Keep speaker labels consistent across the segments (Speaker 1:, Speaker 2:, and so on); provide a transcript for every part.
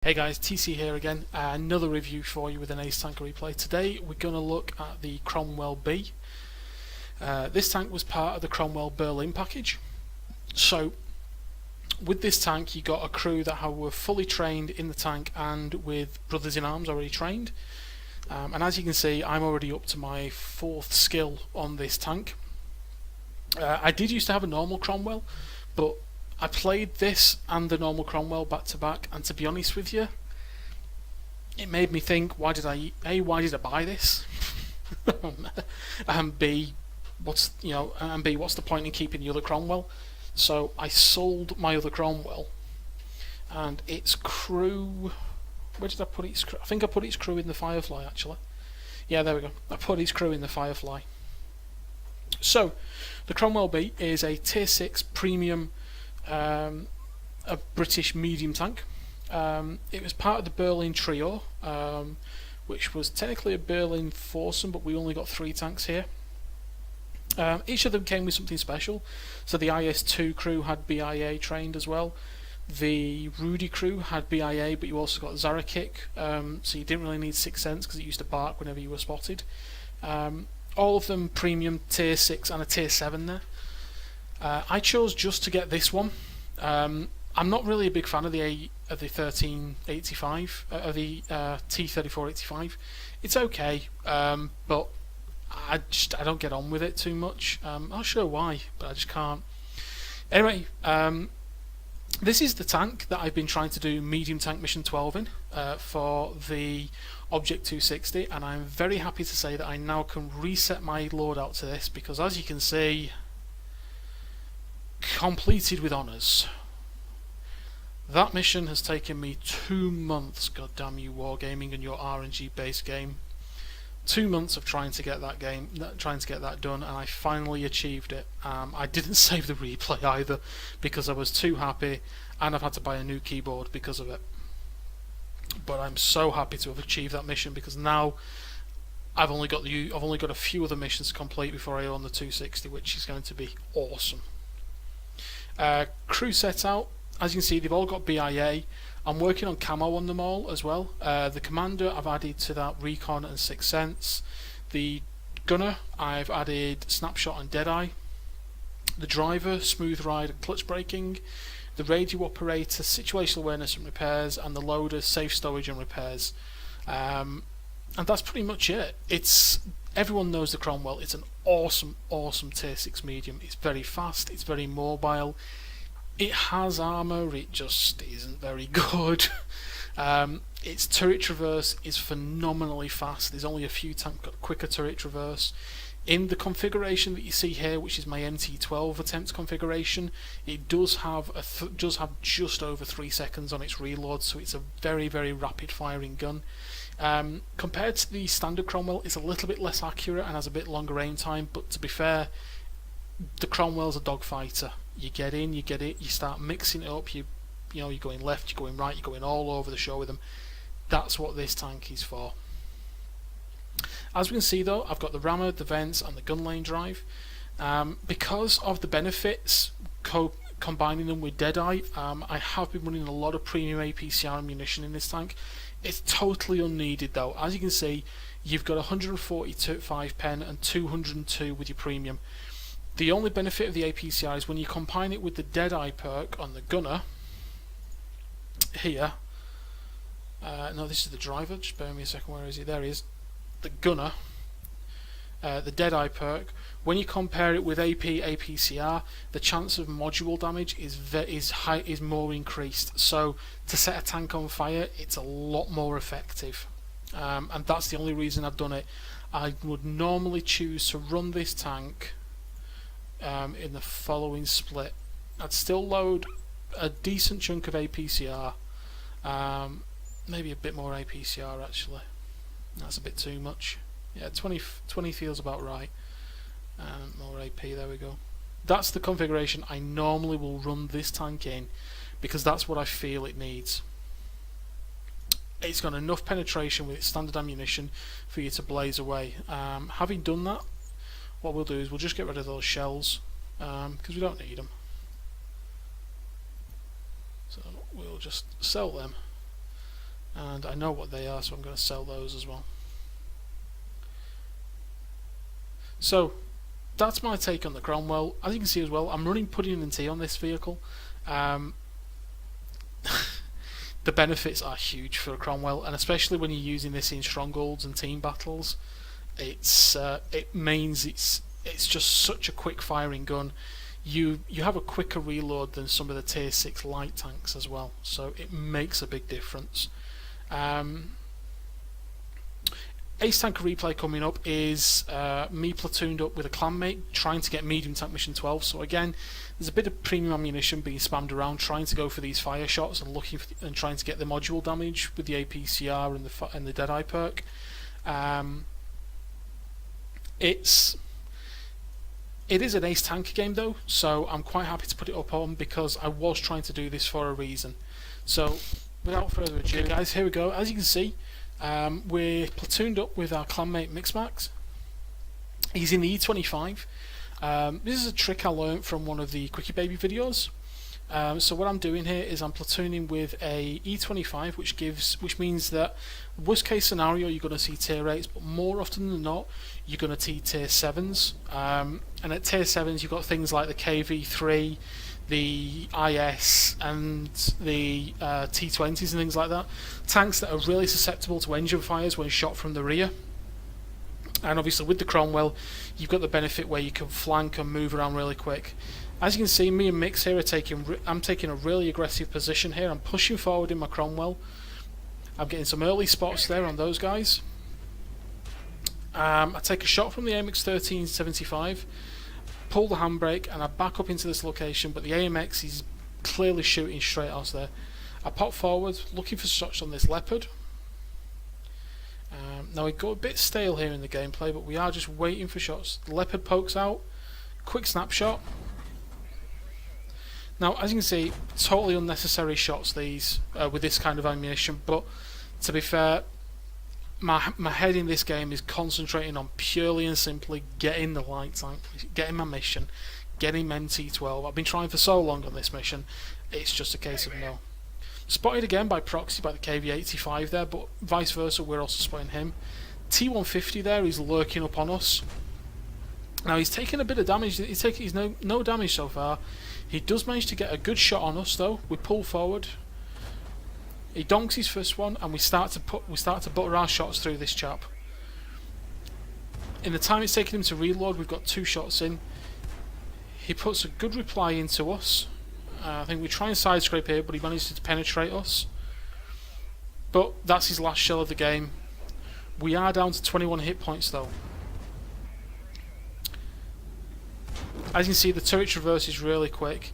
Speaker 1: Hey guys, TC here again, another review for you with an Ace Tank replay. Today we're going to look at the Cromell B. This tank was part of the Cromell Berlin package. So with this tank you got a crew that were fully trained in the tank and with brothers in arms already trained. And as you can see, I'm already up to my 4th skill on this tank. I did used to have a normal Cromell, but I played this and the normal Cromell back to back, and to be honest with you, it made me think, why did I buy this? And B, what's the point in keeping the other Cromell? So I sold my other Cromell, and its crew, where did I put its crew? I think I put its crew in the Firefly actually. Yeah, there we go. I put its crew in the Firefly. So the Cromell B is a tier 6 premium, a British medium tank. It was part of the Berlin trio, which was technically a Berlin foursome, but we only got 3 tanks here. Each of them came with something special. So the IS-2 crew had BIA trained as well. The Rudy crew had BIA, but you also got Zara kick, so you didn't really need 6th sense because it used to bark whenever you were spotted. All of them premium tier 6 and a tier 7 there. I chose just to get this one. I'm not really a big fan of the 1385, of the T3485. It's okay, but I don't get on with it too much. I'm not sure why, but I just can't. Anyway, this is the tank that I've been trying to do medium tank mission 12 in for the Object 260, and I'm very happy to say that I now can reset my loadout to this, because as you can see, completed with honours. That mission has taken me 2 months, god damn you Wargaming and your RNG based game. 2 months of trying to get that done, and I finally achieved it. I didn't save the replay either because I was too happy, and I've had to buy a new keyboard because of it. But I'm so happy to have achieved that mission, because now I've only got a few other missions to complete before I own the 260, which is going to be awesome. Crew set out, as you can see, they've all got BIA. I'm working on camo on them all as well. The commander I've added to that recon and 6th sense. The gunner I've added snapshot and deadeye. The driver smooth ride and clutch braking. The radio operator situational awareness and repairs, and the loader safe storage and repairs. And that's pretty much it. Everyone knows the Cromell. It's an awesome tier 6 medium. It's very fast, it's very mobile. It has armour, it just isn't very good. Its turret traverse is phenomenally fast. There's only a few tanks got quicker turret traverse. In the configuration that you see here, which is my MT12 attempt configuration, it does have just over 3 seconds on its reload, so it's a very rapid firing gun. Compared to the standard Cromell, it's a little bit less accurate and has a bit longer aim time, but to be fair, the Cromwell's a dogfighter. You get in, you get it, you start mixing it up, you're going left, you're going right, you're going all over the show with them. That's what this tank is for. As we can see though, I've got the rammer, the vents and the gun lane drive. Because of the benefits, combining them with Deadeye, I have been running a lot of premium APCR ammunition in this tank. It's totally unneeded though. As you can see, you've got 145 pen and 202 with your premium. The only benefit of the APCR is when you combine it with the Deadeye perk on the gunner here. No, this is the driver, just bear with me a second, where is he? There he is. The gunner, the Deadeye perk, when you compare it with APCR, the chance of module damage is more increased. So to set a tank on fire, it's a lot more effective, and that's the only reason I've done it. I would normally choose to run this tank in the following split. I'd still load a decent chunk of APCR, maybe a bit more APCR actually. That's a bit too much. Yeah, 20 feels about right. More AP, there we go. That's the configuration I normally will run this tank in, because that's what I feel it needs. It's got enough penetration with its standard ammunition for you to blaze away. Having done that, what we'll do is we'll just get rid of those shells, because we don't need them. So we'll just sell them, and I know what they are, so I'm going to sell those as well. So that's my take on the Cromwell. As you can see as well, I'm running pudding and tea on this vehicle. The benefits are huge for a Cromwell, and especially when you're using this in strongholds and team battles, it means it's just such a quick firing gun. You have a quicker reload than some of the tier 6 light tanks as well, so it makes a big difference. Ace Tank replay coming up is me platooned up with a clanmate trying to get medium tank mission 12. So again, there's a bit of premium ammunition being spammed around, trying to go for these fire shots and looking for and trying to get the module damage with the APCR and the Deadeye perk. It is an Ace Tank game though, so I'm quite happy to put it up on because I was trying to do this for a reason. So without further ado, guys, here we go. As you can see, we're platooned up with our clanmate Mixmax. He's in the E25. This is a trick I learned from one of the Quickie Baby videos. So what I'm doing here is I'm platooning with a E25, which means that worst case scenario you're going to see tier 8s, but more often than not you're going to see tier 7s. And at tier 7s you've got things like the KV3, the IS, and the T20s and things like that. Tanks that are really susceptible to engine fires when shot from the rear. And obviously with the Cromwell you've got the benefit where you can flank and move around really quick. As you can see, me and Mix here are I'm taking a really aggressive position here. I'm pushing forward in my Cromwell. I'm getting some early spots there on those guys. I take a shot from the AMX 1375, pull the handbrake, and I back up into this location, but the AMX is clearly shooting straight at us there. I pop forward, looking for shots on this Leopard. Now we got a bit stale here in the gameplay, but we are just waiting for shots. The Leopard pokes out, quick snapshot. Now, as you can see, totally unnecessary shots these with this kind of ammunition, but to be fair, my head in this game is concentrating on purely and simply getting the light tank, getting my mission, getting MT12. I've been trying for so long on this mission, it's just a case of no. Spotted again by proxy by the KV85 there, but vice versa, we're also spotting him. T150 there, he's lurking up on us. Now he's taking a bit of damage, he's no damage so far. He does manage to get a good shot on us though. We pull forward. He donks his first one, and we start to butter our shots through this chap. In the time it's taken him to reload, we've got 2 shots in. He puts a good reply into us. I think we try and side scrape here, but he manages to penetrate us. But that's his last shell of the game. We are down to 21 hit points though. As you can see, the turret traverse is really quick.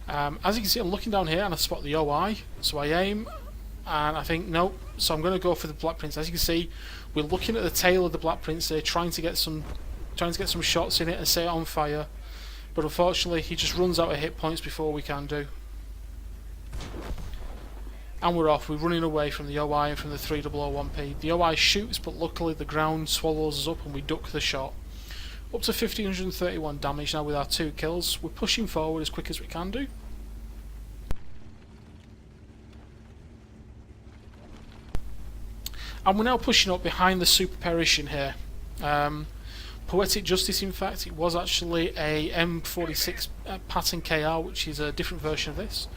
Speaker 1: As you can see, I'm looking down here and I spot the OI, so I aim and I think nope, so I'm going to go for the Black Prince. As you can see, we're looking at the tail of the Black Prince there, trying to get some shots in it and set it on fire, but unfortunately he just runs out of hit points before we can do. And we're off. We're running away from the OI and from the 3001P. The OI shoots, but luckily the ground swallows us up and we duck the shot. Up to 1531 damage now with our 2 kills. We're pushing forward as quick as we can do. And we're now pushing up behind the Super Perishin here. Poetic Justice, in fact, it was actually a M46 Pattern KR, which is a different version of this.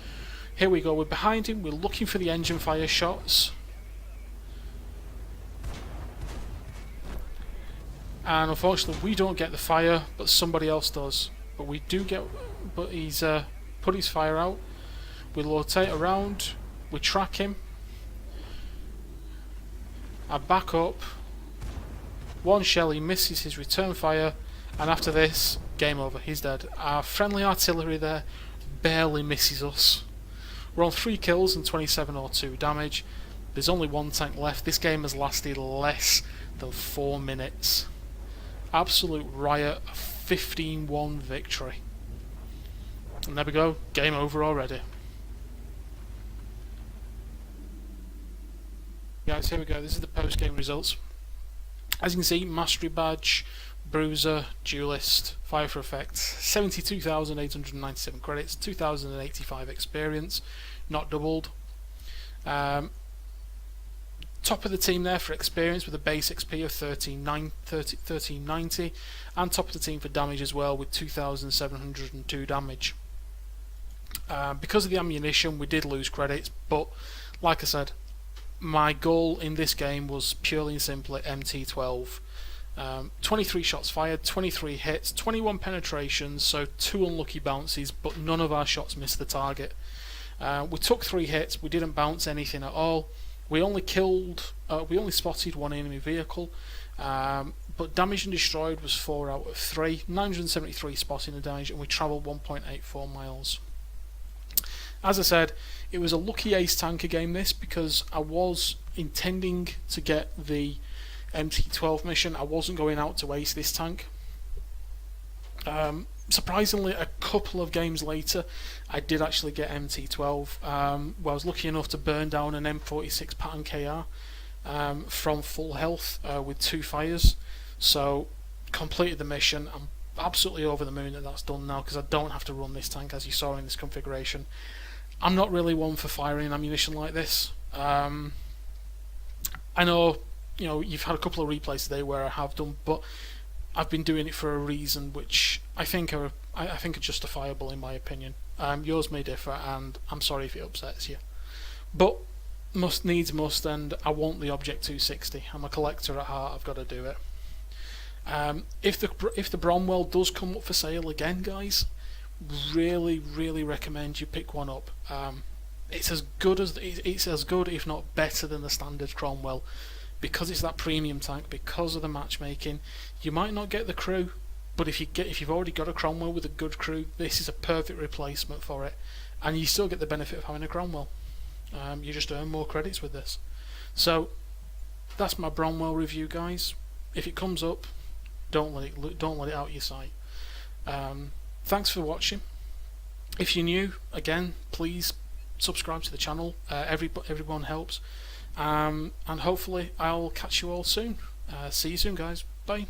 Speaker 1: Here we go, we're behind him, we're looking for the engine fire shots. And unfortunately we don't get the fire, but somebody else does. But we do get, but he's put his fire out. We rotate around, we track him. I back up. 1 shell, he misses his return fire, and after this, game over, he's dead. Our friendly artillery there barely misses us. We're on 3 kills and 2702 damage. There's only 1 tank left. This game has lasted less than 4 minutes. Absolute riot, a 15-1 victory. And there we go, game over already. Guys, here we go, this is the post-game results. As you can see, Mastery Badge, Bruiser, Duelist, Fire for Effect, 72,897 credits, 2,085 experience, not doubled. Top of the team there for experience with a base XP of 1390, and top of the team for damage as well with 2702 damage. Because of the ammunition we did lose credits, but like I said, my goal in this game was purely and simply MT12. 23 shots fired, 23 hits, 21 penetrations, so 2 unlucky bounces, but none of our shots missed the target. We took 3 hits, we didn't bounce anything at all. We only spotted 1 enemy vehicle, but damaged and destroyed was 4 out of 3, 973 spotting and damage, and we travelled 1.84 miles. As I said, it was a lucky ace tanker game this, because I was intending to get the MT12 mission. I wasn't going out to ace this tank. Surprisingly, a couple of games later, I did actually get MT12. Where I was lucky enough to burn down an M46 pattern KR from full health with 2 fires. So, completed the mission. I'm absolutely over the moon that that's done now, because I don't have to run this tank, as you saw in this configuration. I'm not really one for firing ammunition like this. I know, you've had a couple of replays today where I have done, but I've been doing it for a reason which I think are justifiable in my opinion. Yours may differ, and I'm sorry if it upsets you, but must, and I want the Object 260. I'm a collector at heart. I've got to do it. If the Bromwell does come up for sale again, guys, really recommend you pick one up. It's as good, if not better than the standard Cromwell, because it's that premium tank, because of the matchmaking. You might not get the crew, but if you've already got a Cromwell with a good crew, this is a perfect replacement for it, and you still get the benefit of having a Cromwell. You just earn more credits with this. So that's my Bromwell review, guys. If it comes up, don't let it out your sight. Thanks for watching. If you're new, again, please subscribe to the channel. Everyone helps. And hopefully I'll catch you all soon. See you soon, guys. Bye.